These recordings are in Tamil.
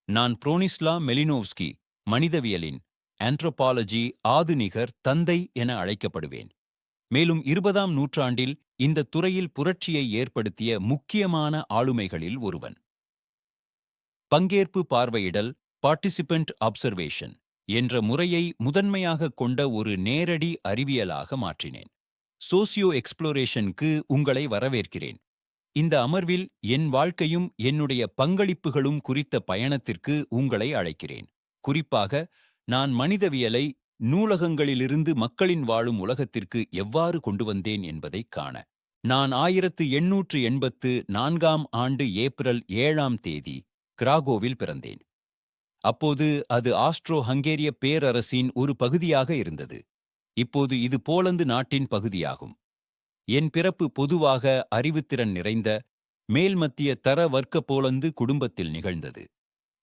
நான் புரோனிஸ்லா மெலினோவ்ஸ்கி, மனிதவியலின் ஆந்த்ரோபாலஜி ஆதுநிகர் தந்தை என அழைக்கப்படுவேன். மேலும் 20ஆம் நூற்றாண்டில் இந்த துறையில் புரட்சியை ஏற்படுத்திய முக்கியமான ஆளுமைகளில் ஒருவன். பங்கேற்பு பார்வையிடல் பார்ட்டிசிபென்ட் அப்சர்வேஷன் என்ற முறையை முதன்மையாக கொண்ட ஒரு நேரடி அறிவியலாக மாற்றினேன். சோசியோ எக்ஸ்ப்ளோரேஷனுக்கு உங்களை வரவேற்கிறேன். இந்த அமர்வில் என் வாழ்க்கையும் என்னுடைய பங்களிப்புகளும் குறித்த பயணத்திற்கு உங்களை அழைக்கிறேன். குறிப்பாக, நான் மனிதவியலை நூலகங்களிலிருந்து மக்களின் வாழும் உலகத்திற்கு எவ்வாறு கொண்டு வந்தேன் என்பதைக் காண. நான் 1884ஆம் ஆண்டு ஏப்ரல் 7ஆம் தேதி கிராகோவில் பிறந்தேன். அப்போது அது ஆஸ்ட்ரோ-ஹங்கேரிய பேரரசின் ஒரு பகுதியாக இருந்தது. இப்போது இது போலந்து நாட்டின் பகுதியாகும். என் பிறப்பு பொதுவாக அறிவுத்திறன் நிறைந்த மேல்மத்திய தர வர்க்க போலந்து குடும்பத்தில் நிகழ்ந்தது.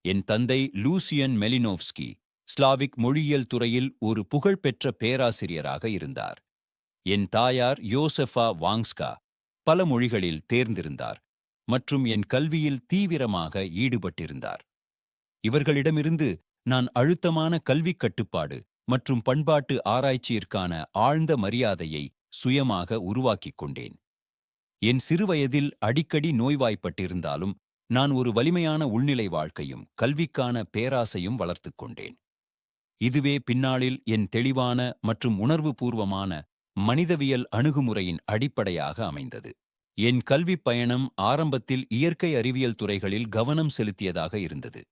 என் தந்தை லூசியன் மெலினோவ்ஸ்கி ஸ்லாவிக் மொழியியல் துறையில் ஒரு புகழ்பெற்ற பேராசிரியராக இருந்தார். என் தாயார் யோசெஃபா வாங்ஸ்கா பல மொழிகளில் தேர்ந்திருந்தார் மற்றும் என் கல்வியில் தீவிரமாக ஈடுபட்டிருந்தார். இவர்களிடமிருந்து நான் அழுத்தமான கல்விக் கட்டுப்பாடு மற்றும் பண்பாட்டு ஆராய்ச்சியிற்கான ஆழ்ந்த மரியாதையை சுயமாக உருவாக்கிக் கொண்டேன். என் சிறுவயதில் அடிக்கடி நோய்வாய்ப்பட்டிருந்தாலும் நான் ஒரு வலிமையான உள்நிலை வாழ்க்கையும் கல்விக்கான பேராசையும் வளர்த்துக் கொண்டேன். இதுவே பின்னாளில் என் தெளிவான மற்றும் உணர்வுபூர்வமான மனிதவியல் அணுகுமுறையின் அடிப்படையாக அமைந்தது. என் கல்விப் பயணம் ஆரம்பத்தில் இயற்கை அறிவியல் துறைகளில் கவனம் செலுத்தியதாக இருந்தது.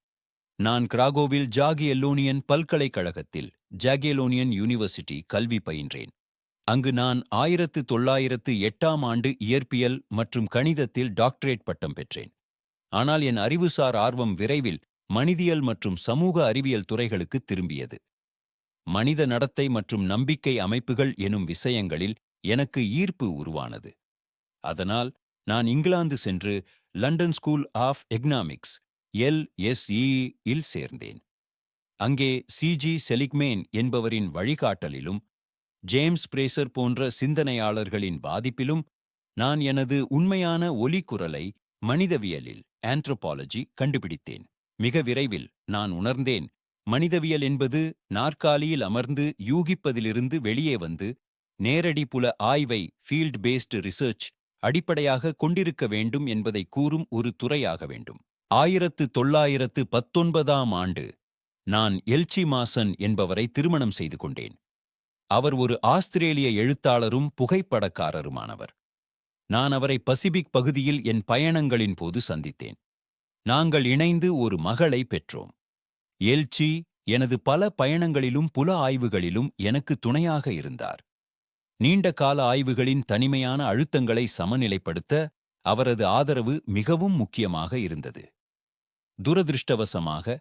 நான் கிராகோவில் ஜாகியல்லோனியன் பல்கலைக்கழகத்தில் ஜாகியலோனியன் யூனிவர்சிட்டி கல்வி பயின்றேன். அங்கு நான் 1908ஆம் ஆண்டு இயற்பியல் மற்றும் கணிதத்தில் டாக்டரேட் பட்டம் பெற்றேன். ஆனால் என் அறிவுசார் ஆர்வம் விரைவில் மனிதியல் மற்றும் சமூக அறிவியல் துறைகளுக்கு திரும்பியது. மனித நடத்தை மற்றும் நம்பிக்கை அமைப்புகள் எனும் விஷயங்களில் எனக்கு ஈர்ப்பு உருவானது. அதனால் நான் இங்கிலாந்து சென்று London School of Economics LSE இல் சேர்ந்தேன். அங்கே C.G. செலிக்மேன் என்பவரின் வழிகாட்டலிலும் ஜேம்ஸ் பிரேசர் போன்ற சிந்தனையாளர்களின் பாதிப்பிலும் நான் எனது உண்மையான ஒலிக்குரலை மனிதவியலில் ஆந்த்ரோபாலஜி கண்டுபிடித்தேன். மிக விரைவில் நான் உணர்ந்தேன், மனிதவியல் என்பது நாற்காலியில் அமர்ந்து யூகிப்பதிலிருந்து வெளியே வந்து நேரடி புல ஆய்வை ஃபீல்ட் பேஸ்டு ரிசர்ச் அடிப்படையாக கொண்டிருக்க வேண்டும் என்பதை கூறும் ஒரு துறையாக வேண்டும். 1919ஆம் ஆண்டு நான் எல்ச்சி மாசன் என்பவரை திருமணம் செய்து கொண்டேன். அவர் ஒரு ஆஸ்திரேலிய எழுத்தாளரும் புகைப்படக்காரருமானவர். நான் அவரை பசிபிக் பகுதியில் என் பயணங்களின் போது சந்தித்தேன். நாங்கள் இணைந்து ஒரு மகளை பெற்றோம். எல்ச்சி எனது பல பயணங்களிலும் புல ஆய்வுகளிலும் எனக்கு துணையாக இருந்தார். நீண்ட கால ஆய்வுகளின் தனிமையான அழுத்தங்களை சமநிலைப்படுத்த அவரது ஆதரவு மிகவும் முக்கியமாக இருந்தது. துரதிருஷ்டவசமாக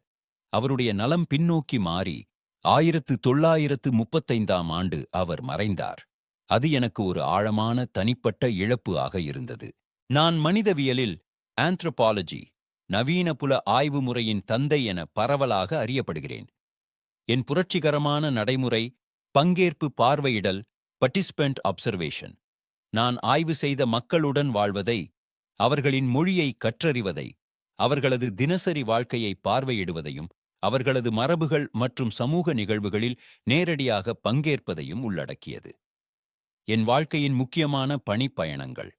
அவருடைய நலம் பின்னோக்கி மாறி 1935ஆம் ஆண்டு அவர் மறைந்தார். அது எனக்கு ஒரு ஆழமான தனிப்பட்ட இழப்பு ஆக இருந்தது. நான் மனிதவியலில் ஆந்த்ரோபாலஜி நவீன புல ஆய்வு முறையின் தந்தை என பரவலாக அறியப்படுகிறேன். என் புரட்சிகரமான நடைமுறை பங்கேற்பு பார்வையிடல் பார்ட்டிசிபென்ட் அப்சர்வேஷன், நான் ஆய்வு செய்த மக்களுடன் வாழ்வதை, அவர்களின் மொழியை கற்றறிவதை, அவர்களது தினசரி வாழ்க்கையை பார்வையிடுவதையும் அவர்களது மரபுகள் மற்றும் சமூக நிகழ்வுகளில் நேரடியாக பங்கேற்பதையும் உள்ளடக்கியது. என் வாழ்க்கையின் முக்கியமான பணிப்பயணங்கள்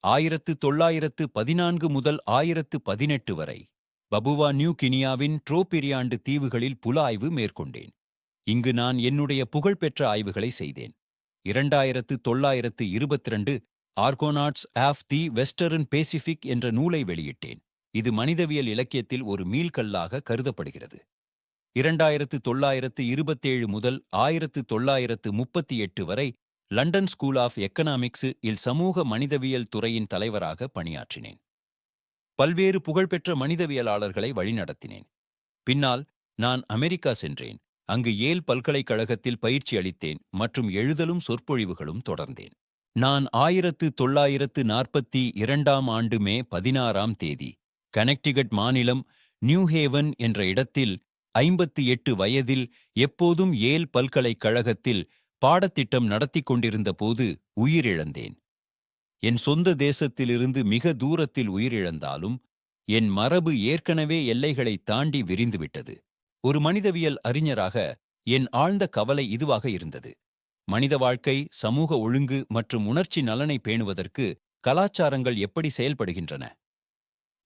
1914 முதல் 1018 வரை பபுவா நியூ கினியாவின் ட்ரோபிரியாண்டு தீவுகளில் புல ஆய்வு மேற்கொண்டேன். இங்கு நான் என்னுடைய புகழ்பெற்ற ஆய்வுகளை செய்தேன். 2922 ஆர்கோனாட்ஸ் ஆஃப் தி வெஸ்டர்ன் பெசிபிக் என்ற நூலை வெளியிட்டேன். இது மனிதவியல் இலக்கியத்தில் ஒரு மீள்கல்லாக கருதப்படுகிறது. 2927 முதல் 1938 வரை லண்டன் ஸ்கூல் ஆஃப் எக்கனாமிக்ஸ் இல் சமூக மனிதவியல் துறையின் தலைவராக பணியாற்றினேன். பல்வேறு புகழ்பெற்ற மனிதவியலாளர்களை வழிநடத்தினேன். பின்னால் நான் அமெரிக்கா சென்றேன். அங்கு ஏல் பல்கலைக்கழகத்தில் பயிற்சி அளித்தேன் மற்றும் எழுதலும் சொற்பொழிவுகளும் தொடர்ந்தேன். நான் 1942ஆம் ஆண்டு மே 16ஆம் தேதி கனெக்டிகட் மாநிலம் நியூஹேவன் என்ற இடத்தில் 58 வயதில் எப்போதும் ஏல் பல்கலைக்கழகத்தில் பாடத்திட்டம் நடத்தி கொண்டிருந்த போது உயிரிழந்தேன். என் சொந்த தேசத்திலிருந்து மிக தூரத்தில் உயிரிழந்தாலும் என் மரபு ஏற்கனவே எல்லைகளை தாண்டி விரிந்துவிட்டது. ஒரு மனிதவியல் அறிஞராக என் ஆழ்ந்த கவலை இதுவாக இருந்தது. மனித வாழ்க்கை, சமூக ஒழுங்கு மற்றும் உணர்ச்சி நலனை பேணுவதற்கு கலாச்சாரங்கள் எப்படி செயல்படுகின்றன?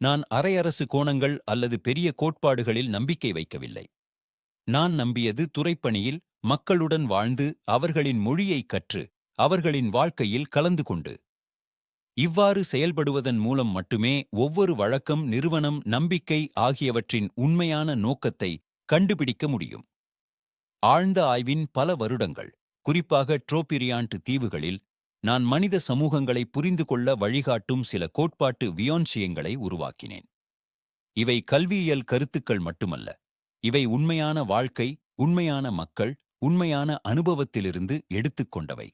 நான் அரையரசு கோணங்கள் அல்லது பெரிய கோட்பாடுகளில் நம்பிக்கை வைக்கவில்லை. நான் நம்பியது துறைப்பணியில் மக்களுடன் வாழ்ந்து, அவர்களின் மொழியை கற்று, அவர்களின் வாழ்க்கையில் கலந்து கொண்டு. இவ்வாறு செயல்படுவதன் மூலம் மட்டுமே ஒவ்வொரு வழக்கம், நிறுவனம், நம்பிக்கை ஆகியவற்றின் உண்மையான நோக்கத்தை கண்டுபிடிக்க முடியும். ஆழ்ந்த ஆய்வின் பல வருடங்கள், குறிப்பாக ட்ரோபிரியாண்ட் தீவுகளில், நான் மனித சமூகங்களை புரிந்து கொள்ள வழிகாட்டும் சில கோட்பாட்டு வியோன்சியங்களை உருவாக்கினேன். இவை கல்வியியல் கருத்துக்கள் மட்டுமல்ல. இவை உண்மையான வாழ்க்கை, உண்மையான மக்கள், உண்மையான அனுபவத்திலிருந்து எடுத்துக்கொண்டவை.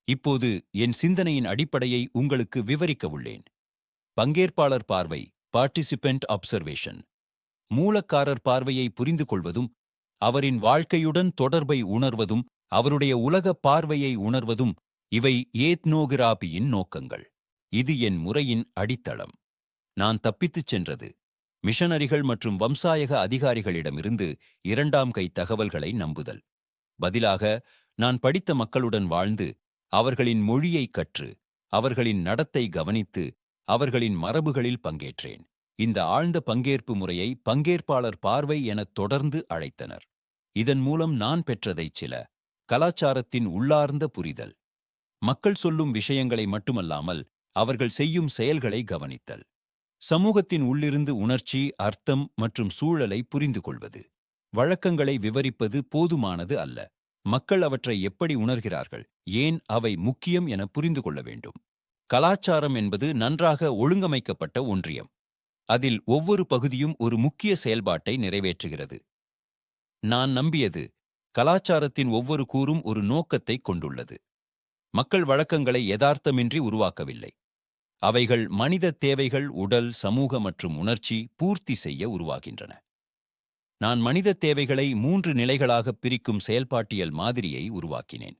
இப்போது என் சிந்தனையின் அடிப்படையை உங்களுக்கு விவரிக்க உள்ளேன். பங்கேற்பாளர் பார்வை, பார்ட்டிசிபென்ட் அப்சர்வேஷன். மூலக்காரர் பார்வையை புரிந்து கொள்வதும், அவரின் வாழ்க்கையுடன் தொடர்பை உணர்வதும், அவருடைய உலக பார்வையை உணர்வதும் இவை ஏத்னோகிராபியின் நோக்கங்கள். இது என் முறையின் அடித்தளம். நான் தப்பித்துச் சென்றது மிஷனரிகள் மற்றும் வம்சாயக அதிகாரிகளிடமிருந்து இரண்டாம் கை தகவல்களை நம்புதல். பதிலாக, நான் படித்த மக்களுடன் வாழ்ந்து, அவர்களின் மொழியை கற்று, அவர்களின் நடத்தை கவனித்து, அவர்களின் மரபுகளில் பங்கேற்றேன். இந்த ஆழ்ந்த பங்கேற்பு முறையை பங்கேற்பாளர் பார்வை எனத் தொடர்ந்து அழைத்தனர். இதன் மூலம் நான் பெற்றதைச் சில கலாச்சாரத்தின் உள்ளார்ந்த புரிதல். மக்கள் சொல்லும் விஷயங்களை மட்டுமல்லாமல் அவர்கள் செய்யும் செயல்களை கவனித்தல். சமூகத்தின் உள்ளிருந்து உணர்ச்சி, அர்த்தம் மற்றும் சூழலை புரிந்து கொள்வது. வழக்கங்களை விவரிப்பது போதுமானது அல்ல. மக்கள் அவற்றை எப்படி உணர்கிறார்கள், ஏன் அவை முக்கியம் என புரிந்து கொள்ள வேண்டும். கலாச்சாரம் என்பது நன்றாக ஒழுங்கமைக்கப்பட்ட ஒன்றியம். அதில் ஒவ்வொரு பகுதியும் ஒரு முக்கிய செயல்பாட்டை நிறைவேற்றுகிறது. நான் நம்பியது, கலாச்சாரத்தின் ஒவ்வொரு கூறும் ஒரு நோக்கத்தை கொண்டுள்ளது. மக்கள் வழக்கங்களை யதார்த்தமின்றி உருவாக்கவில்லை. அவைகள் மனித தேவைகள், உடல், சமூக மற்றும் உணர்ச்சி பூர்த்தி செய்ய உருவாகின்றன. நான் மனித தேவைகளை 3 நிலைகளாக பிரிக்கும் செயல்பாட்டியல் மாதிரியை உருவாக்கினேன்.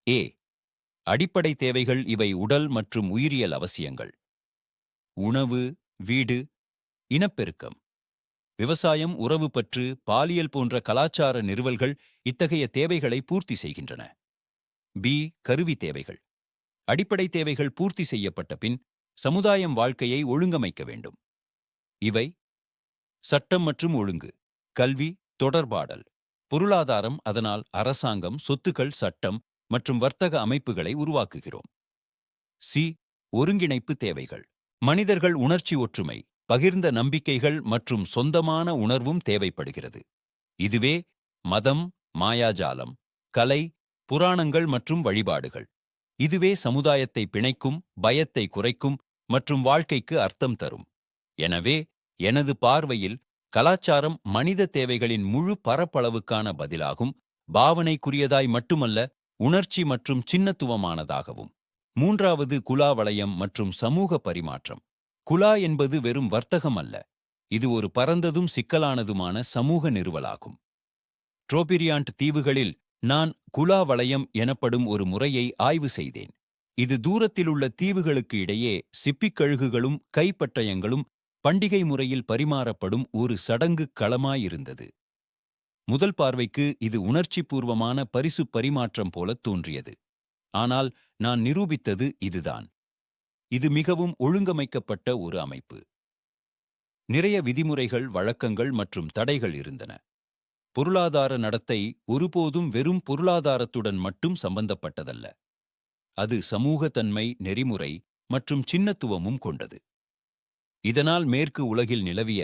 ஏ. அடிப்படை தேவைகள். இவை உடல் மற்றும் உயிரியல் அவசியங்கள். உணவு, வீடு, இனப்பெருக்கம், விவசாயம், உறவுபற்று, பாலியல் போன்ற கலாச்சார நிறுவல்கள் இத்தகைய தேவைகளை பூர்த்தி செய்கின்றன. பி. கருவி தேவைகள். அடிப்படை தேவைகள் பூர்த்தி செய்யப்பட்ட பின் சமுதாயம் வாழ்க்கையை ஒழுங்கமைக்க வேண்டும். இவை சட்டம் மற்றும் ஒழுங்கு, கல்வி, தொடர்பாடல், பொருளாதாரம். அதனால் அரசாங்கம், சொத்துக்கள், சட்டம் மற்றும் வர்த்தக அமைப்புகளை உருவாக்குகிறோம். சி. ஒருங்கிணைப்பு தேவைகள். மனிதர்கள் உணர்ச்சி ஒற்றுமை, பகிர்ந்த நம்பிக்கைகள் மற்றும் சொந்தமான உணர்வும் தேவைப்படுகிறது. இதுவே மதம், மாயாஜாலம், கலை, புராணங்கள் மற்றும் வழிபாடுகள். இதுவே சமுதாயத்தை பிணைக்கும், பயத்தை குறைக்கும் மற்றும் வாழ்க்கைக்கு அர்த்தம் தரும். எனவே எனது பார்வையில் கலாச்சாரம் மனித தேவைகளின் முழு பரப்பளவுக்கான பதிலாகும், பாவனைக்குரியதாய் மட்டுமல்ல, உணர்ச்சி மற்றும் சின்னத்துவமானதாகவும். 3வது குலா வளையம் மற்றும் சமூக பரிமாற்றம். குலா என்பது வெறும் வர்த்தகம் அல்ல, இது ஒரு பரந்ததும் சிக்கலானதுமான சமூக நிறுவலாகும். ட்ரோபிரியாண்ட் தீவுகளில் நான் குலா வளையம் எனப்படும் ஒரு முறையை ஆய்வு செய்தேன். இது தூரத்திலுள்ள தீவுகளுக்கு இடையே சிப்பிக்கழுகுகளும் கைப்பட்டயங்களும் பண்டிகை முறையில் பரிமாறப்படும் ஒரு சடங்கு களமாயிருந்தது. முதல் பார்வைக்கு இது உணர்ச்சிபூர்வமான பரிசு பரிமாற்றம் போல தோன்றியது. ஆனால் நான் நிரூபித்தது இதுதான். இது மிகவும் ஒழுங்கமைக்கப்பட்ட ஒரு அமைப்பு. நிறைய விதிமுறைகள், வழக்கங்கள் மற்றும் தடைகள் இருந்தன. பொருளாதார நடத்தை ஒருபோதும் வெறும் பொருளாதாரத்துடன் மட்டும் சம்பந்தப்பட்டதல்ல. அது சமூகத்தன்மை, நெறிமுறை மற்றும் சின்னத்துவமும் கொண்டது. இதனால் மேற்கு உலகில் நிலவிய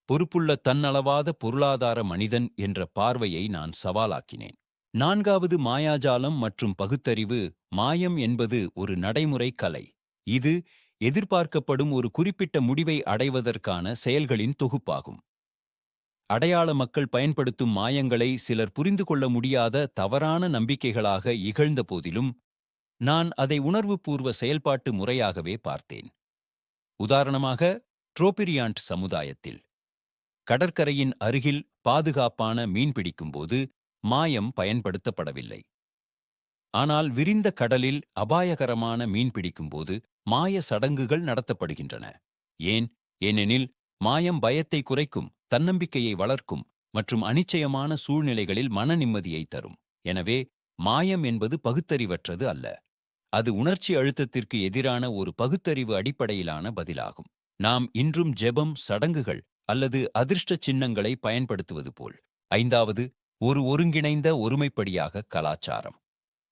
பொறுப்புள்ள தன்னளவாத பொருளாதார மனிதன் என்ற பார்வையை நான் சவாலாக்கினேன். 4வது மாயாஜாலம் மற்றும் பகுத்தறிவு. மாயம் என்பது ஒரு நடைமுறை கலை. இது எதிர்பார்க்கப்படும் ஒரு குறிப்பிட்ட முடிவை அடைவதற்கான செயல்களின் தொகுப்பாகும். அடையாள மக்கள் பயன்படுத்தும் மாயங்களை சிலர் புரிந்து கொள்ள முடியாத தவறான நம்பிக்கைகளாக இகழ்ந்த போதிலும், நான் அதை உணர்வுபூர்வ செயல்பாட்டு முறையாகவே பார்த்தேன். உதாரணமாக, ட்ரோபிரியாண்ட் சமுதாயத்தில் கடற்கரையின் அருகில் பாதுகாப்பான மீன்பிடிக்கும்போது மாயம் பயன்படுத்தப்படவில்லை. ஆனால் விரிந்த கடலில் அபாயகரமான மீன்பிடிக்கும்போது மாய சடங்குகள் நடத்தப்படுகின்றன. ஏன்? ஏனெனில் மாயம் பயத்தை குறைக்கும், தன்னம்பிக்கையை வளர்க்கும் மற்றும் அனிச்சயமான சூழ்நிலைகளில் மன நிம்மதியை தரும். எனவே மாயம் என்பது பகுத்தறிவற்றது அல்ல. அது உணர்ச்சி அழுத்தத்திற்கு எதிரான ஒரு பகுத்தறிவு அடிப்படையிலான பதிலாகும். நாம் இன்றும் ஜெபம், சடங்குகள் அல்லது அதிர்ஷ்ட சின்னங்களை பயன்படுத்துவது போல். ஐந்தாவது, ஒரு ஒருங்கிணைந்த ஒருமைப்படியாக கலாச்சாரம்.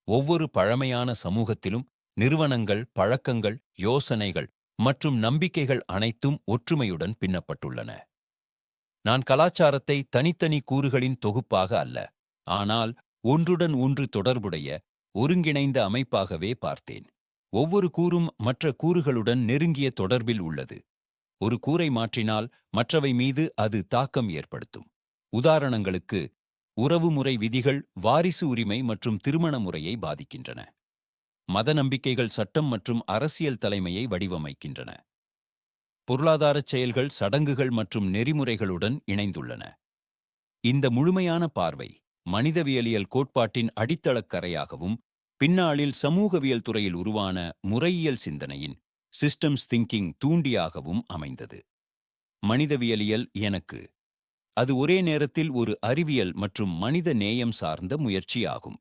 ஒவ்வொரு பழமையான சமூகத்திலும் நிறுவனங்கள், பழக்கங்கள், யோசனைகள் மற்றும் நம்பிக்கைகள் அனைத்தும் ஒற்றுமையுடன் பின்னப்பட்டுள்ளன. நான் கலாச்சாரத்தை தனித்தனி கூறுகளின் தொகுப்பாக அல்ல, ஆனால் ஒன்றுடன் ஒன்று தொடர்புடைய ஒருங்கிணைந்த அமைப்பாகவே பார்த்தேன். ஒவ்வொரு கூறும் மற்ற கூறுகளுடன் நெருங்கிய தொடர்பில் உள்ளது. ஒரு கூறை மாற்றினால் மற்றவை மீது அது தாக்கம் ஏற்படுத்தும். உதாரணங்களுக்கு, உறவுமுறை விதிகள் வாரிசு உரிமை மற்றும் திருமண முறையை பாதிக்கின்றன. மத நம்பிக்கைகள் சட்டம் மற்றும் அரசியல் தலைமையை வடிவமைக்கின்றன. பொருளாதாரச் செயல்கள் சடங்குகள் மற்றும் நெறிமுறைகளுடன் இணைந்துள்ளன. இந்த முழுமையான பார்வை மனிதவியலியல் கோட்பாட்டின் அடித்தளக் கரையாகவும் பின்னாளில் சமூகவியல் துறையில் உருவான முறையியல் சிந்தனையின் சிஸ்டம்ஸ் திங்கிங் தூண்டியாகவும் அமைந்தது. மனிதவியலியல் எனக்கு அது ஒரே நேரத்தில் ஒரு அறிவியல் மற்றும் மனித நேயம் சார்ந்த முயற்சியாகும்.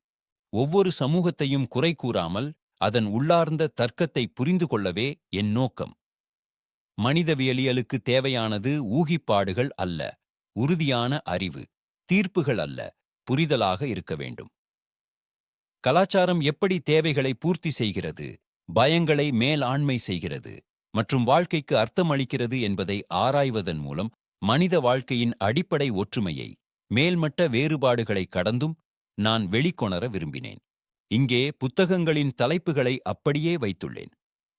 ஒவ்வொரு சமூகத்தையும் குறை கூறாமல் அதன் உள்ளார்ந்த தர்க்கத்தை புரிந்து கொள்ளவே என் நோக்கம். மனிதவியலியலுக்கு தேவையானது ஊகிப்பாடுகள் அல்ல, உறுதியான அறிவு, தீர்ப்புகள் அல்ல, புரிதலாக இருக்க வேண்டும். கலாச்சாரம் எப்படி தேவைகளை பூர்த்தி செய்கிறது, பயங்களை மேலாண்மை செய்கிறது மற்றும் வாழ்க்கைக்கு அர்த்தமளிக்கிறது என்பதை ஆராய்வதன் மூலம் மனித வாழ்க்கையின் அடிப்படை ஒற்றுமையை, மேல்மட்ட வேறுபாடுகளை கடந்தும் நான் வெளிக்கொணர விரும்பினேன். இங்கே புத்தகங்களின் தலைப்புகளை அப்படியே வைத்துள்ளேன்.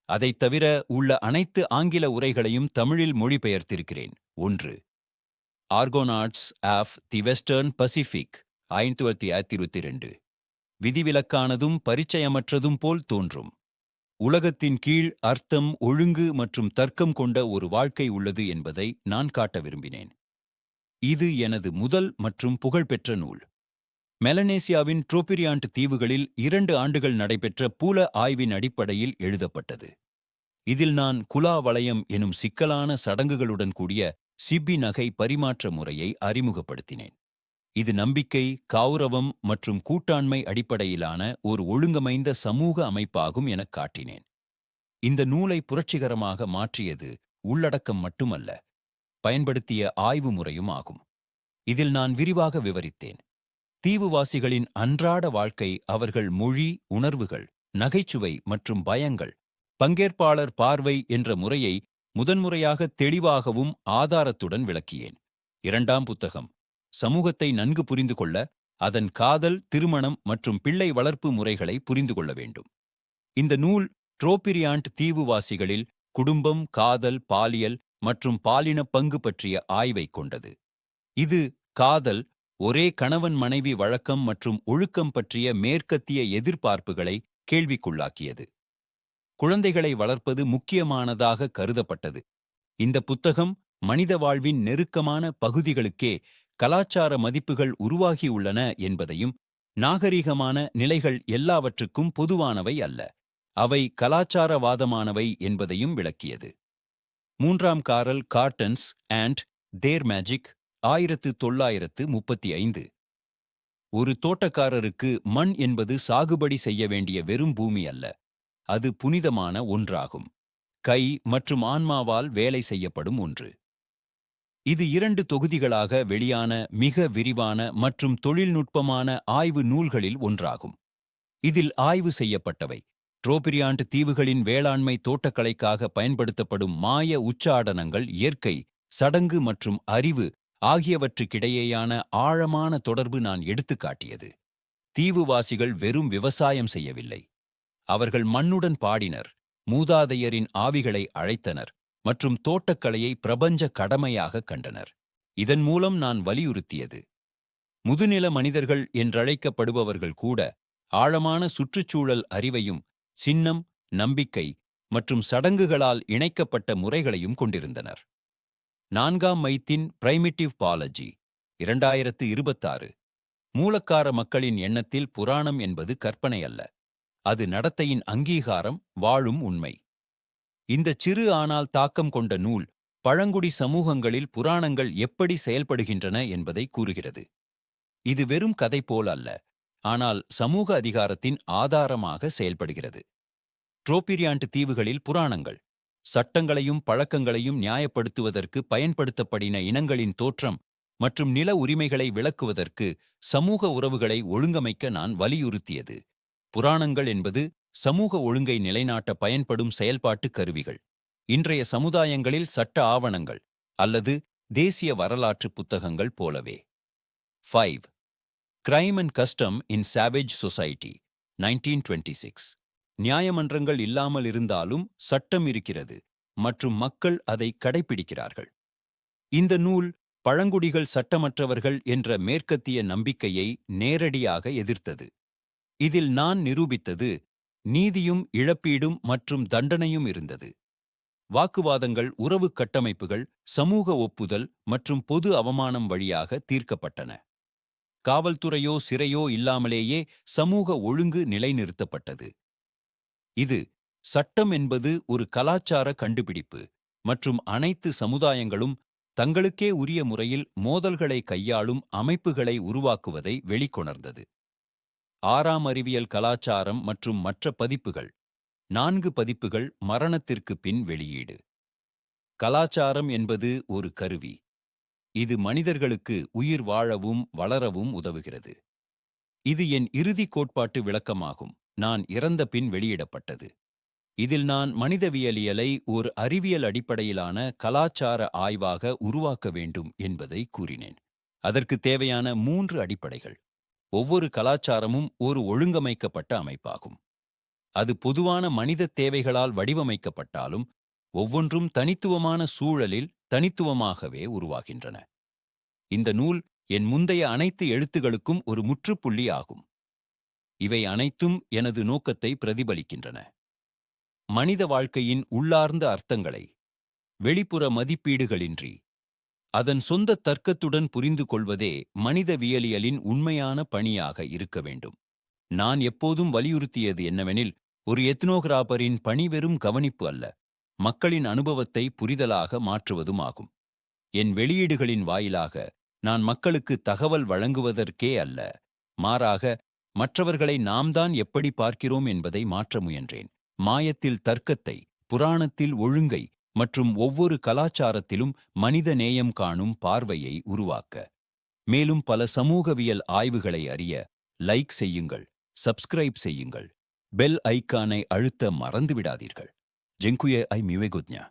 அதைத் தவிர உள்ள அனைத்து ஆங்கில உரைகளையும் தமிழில் மொழிபெயர்த்திருக்கிறேன். 1. ஆர்கோனாட்ஸ் ஆஃப் தி வெஸ்டர்ன் பசிபிக் 1922. விதிவிலக்கானதும் பரிச்சயமற்றதும் போல் தோன்றும். உலகத்தின் கீழ் அர்த்தம், ஒழுங்கு மற்றும் தர்க்கம் கொண்ட ஒரு வாழ்க்கை உள்ளது என்பதை நான் காட்ட விரும்பினேன். இது எனது முதல் மற்றும் புகழ்பெற்ற நூல். மெலனேசியாவின் ட்ரோபிரியாண்ட் தீவுகளில் 2 ஆண்டுகள் நடைபெற்ற புல ஆய்வின் அடிப்படையில் எழுதப்பட்டது. இதில் நான் குலா வளையம் எனும் சிக்கலான சடங்குகளுடன் கூடிய சிப்பி நகை பரிமாற்ற முறையை அறிமுகப்படுத்தினேன். இது நம்பிக்கை, கௌரவம் மற்றும் கூட்டாண்மை அடிப்படையிலான ஒரு ஒழுங்கமைந்த சமூக அமைப்பாகும் எனக் காட்டினேன். இந்த நூலை புரட்சிகரமாக மாற்றியது உள்ளடக்கம் மட்டுமல்ல, பயன்படுத்திய ஆய்வு முறையும் ஆகும். இதில் நான் விரிவாக விவரித்தேன். தீவுவாசிகளின் அன்றாட வாழ்க்கை, அவர்கள் மொழி, உணர்வுகள், நகைச்சுவை மற்றும் பயங்கள், பங்கேற்பாளர் பார்வை என்ற முறையை முதன்முறையாக தெளிவாகவும் ஆதாரத்துடன் விளக்கியேன். 2ஆம் புத்தகம் சமூகத்தை நன்கு புரிந்து கொள்ள, அதன் காதல், திருமணம் மற்றும் பிள்ளை வளர்ப்பு முறைகளை புரிந்து கொள்ள வேண்டும். இந்த நூல் ட்ரோபிரியாண்ட் தீவுவாசிகளில் குடும்பம், காதல், பாலியல் மற்றும் பாலின பங்கு பற்றிய ஆய்வை கொண்டது. இது காதல், ஒரே கணவன் மனைவி வழக்கம் மற்றும் ஒழுக்கம் பற்றிய மேற்கத்திய எதிர்பார்ப்புகளை கேள்விக்குள்ளாக்கியது. குழந்தைகளை வளர்ப்பது முக்கியமானதாக கருதப்பட்டது. இந்த புத்தகம் மனித வாழ்வின் நெருக்கமான பகுதிகளுக்கே கலாச்சார மதிப்புகள் உருவாகியுள்ளன என்பதையும், நாகரிகமான நிலைகள் எல்லாவற்றுக்கும் பொதுவானவை அல்ல, அவை கலாச்சாரவாதமானவை என்பதையும் விளக்கியது. 3ஆம் காரல் கார்டன்ஸ் அண்ட் தேர் மேஜிக் 1935. ஒரு தோட்டக்காரருக்கு மண் என்பது சாகுபடி செய்ய வேண்டிய வெறும் பூமி அல்ல, அது புனிதமான ஒன்றாகும், கை மற்றும் ஆன்மாவால் வேலை செய்யப்படும் ஒன்று. இது 2 தொகுதிகளாக வெளியான மிக விரிவான மற்றும் தொழில்நுட்பமான ஆய்வு நூல்களில் ஒன்றாகும். இதில் ஆய்வு செய்யப்பட்டவை ட்ரோபிரியாண்ட் தீவுகளின் வேளாண்மை தோட்டக்கலைக்காக பயன்படுத்தப்படும் மாய உச்சாடனங்கள், இயற்கை, சடங்கு மற்றும் அறிவு ஆகியவற்றுக்கிடையேயான ஆழமான தொடர்பு நான் எடுத்துக்காட்டியது. தீவுவாசிகள் வெறும் விவசாயம் செய்யவில்லை, அவர்கள் மண்ணுடன் பாடினர், மூதாதையரின் ஆவிகளை அழைத்தனர் மற்றும் தோட்டக்கலையை பிரபஞ்ச கடமையாக கண்டனர். இதன் மூலம் நான் வலியுறுத்தியது, முதுநில மனிதர்கள் என்றழைக்கப்படுபவர்கள் கூட ஆழமான சுற்றுச்சூழல் அறிவையும் சின்னம், நம்பிக்கை மற்றும் சடங்குகளால் இணைக்கப்பட்ட முறைகளையும் கொண்டிருந்தனர். 4ஆம் மைத்தின் பிரைமிட்டிவ் பாலஜி 2026. மூலக்கார மக்களின் எண்ணத்தில் புராணம் என்பது கற்பனை அல்ல, அது நடத்தையின் அங்கீகாரம், வாழும் உண்மை. இந்த சிறு ஆனால் தாக்கம் கொண்ட நூல் பழங்குடி சமூகங்களில் புராணங்கள் எப்படி செயல்படுகின்றன என்பதை கூறுகிறது. இது வெறும் கதை போல் அல்ல, ஆனால் சமூக அதிகாரத்தின் ஆதாரமாக செயல்படுகிறது. ட்ரோபிரியாண்ட் தீவுகளில் புராணங்கள் சட்டங்களையும் பழக்கங்களையும் நியாயப்படுத்துவதற்கு பயன்படுத்தப்படின இனங்களின் தோற்றம் மற்றும் நில உரிமைகளை விளக்குவதற்கு சமூக உறவுகளை ஒழுங்கமைக்க நான் வலியுறுத்தியது. புராணங்கள் என்பது சமூக ஒழுங்கை நிலைநாட்ட பயன்படும் செயல்பாட்டு கருவிகள். இன்றைய சமுதாயங்களில் சட்ட ஆவணங்கள் அல்லது தேசிய வரலாற்று புத்தகங்கள் போலவே. 5. Crime and custom in savage society, 1926. நியாயமன்றங்கள் இல்லாமல் இருந்தாலும் சட்டம் இருக்கிறது மற்றும் மக்கள் அதை கடைப்பிடிக்கிறார்கள். இந்த நூல் பழங்குடிகள் சட்டமற்றவர்கள் என்ற மேற்கத்திய நம்பிக்கையை நேரடியாக எதிர்த்தது. இதில் நான் நிரூபித்தது நீதியும் இழப்பீடும் மற்றும் தண்டனையும் இருந்தது. வாக்குவாதங்கள், உறவு கட்டமைப்புகள், சமூக ஒப்புதல் மற்றும் பொது அவமானம் வழியாக தீர்க்கப்பட்டன. காவல்துறையோ சிறையோ இல்லாமலேயே சமூக ஒழுங்கு நிலைநிறுத்தப்பட்டது. இது சட்டம் என்பது ஒரு கலாச்சார கண்டுபிடிப்பு மற்றும் அனைத்து சமுதாயங்களும் தங்களுக்கே உரிய முறையில் மோதல்களை கையாளும் அமைப்புகளை உருவாக்குவதை வெளிக்கொணர்ந்தது. 6ஆம் அறிவியல் கலாச்சாரம் மற்றும் மற்ற பதிப்புகள். 4 பதிப்புகள் மரணத்திற்கு பின் வெளியீடு. கலாச்சாரம் என்பது ஒரு கருவி. இது மனிதர்களுக்கு உயிர் வாழவும் வளரவும் உதவுகிறது. இது என் இறுதி கோட்பாட்டு விளக்கமாகும். நான் இறந்த பின் வெளியிடப்பட்டது. இதில் நான் மனிதவியலியலை ஒரு அறிவியல் அடிப்படையிலான கலாச்சார ஆய்வாக உருவாக்க வேண்டும் என்பதை கூறினேன். அதற்கு தேவையான 3 அடிப்படைகள். ஒவ்வொரு கலாச்சாரமும் ஒரு ஒழுங்கமைக்கப்பட்ட அமைப்பாகும். அது பொதுவான மனித தேவைகளால் வடிவமைக்கப்பட்டாலும் ஒவ்வொன்றும் தனித்துவமான சூழலில் தனித்துவமாகவே உருவாகின்றன. இந்த நூல் என் முந்தைய அனைத்து எழுத்துகளுக்கும் ஒரு முற்றுப்புள்ளி ஆகும். இவை அனைத்தும் எனது நோக்கத்தை பிரதிபலிக்கின்றன. மனித வாழ்க்கையின் உள்ளார்ந்த அர்த்தங்களை வெளிப்புற மதிப்பீடுகளின்றி அதன் சொந்த தர்க்கத்துடன் புரிந்து கொள்வதே மனிதவியலியலின் உண்மையான பணியாக இருக்க வேண்டும். நான் எப்போதும் வலியுறுத்தியது என்னவெனில், ஒரு எத்னோகிராபரின் பணி வெறும் கவனிப்பு அல்ல, மக்களின் அனுபவத்தை புரிதலாக மாற்றுவதும் ஆகும். என் வெளியீடுகளின் வாயிலாக நான் மக்களுக்கு தகவல் வழங்குவதற்கே அல்ல, மாறாக மற்றவர்களை நாம் தான் எப்படி பார்க்கிறோம் என்பதை மாற்ற முயன்றேன். மாயத்தில் தர்க்கத்தை, புராணத்தில் ஒழுங்கை மற்றும் ஒவ்வொரு கலாச்சாரத்திலும் மனித நேயம் காணும் பார்வையை உருவாக்க. மேலும் பல சமூகவியல் ஆய்வுகளை அறிய லைக் செய்யுங்கள், சப்ஸ்கிரைப் செய்யுங்கள், பெல் ஐகானை அழுத்த மறந்துவிடாதீர்கள். Dziękuję, aj miłego dnia.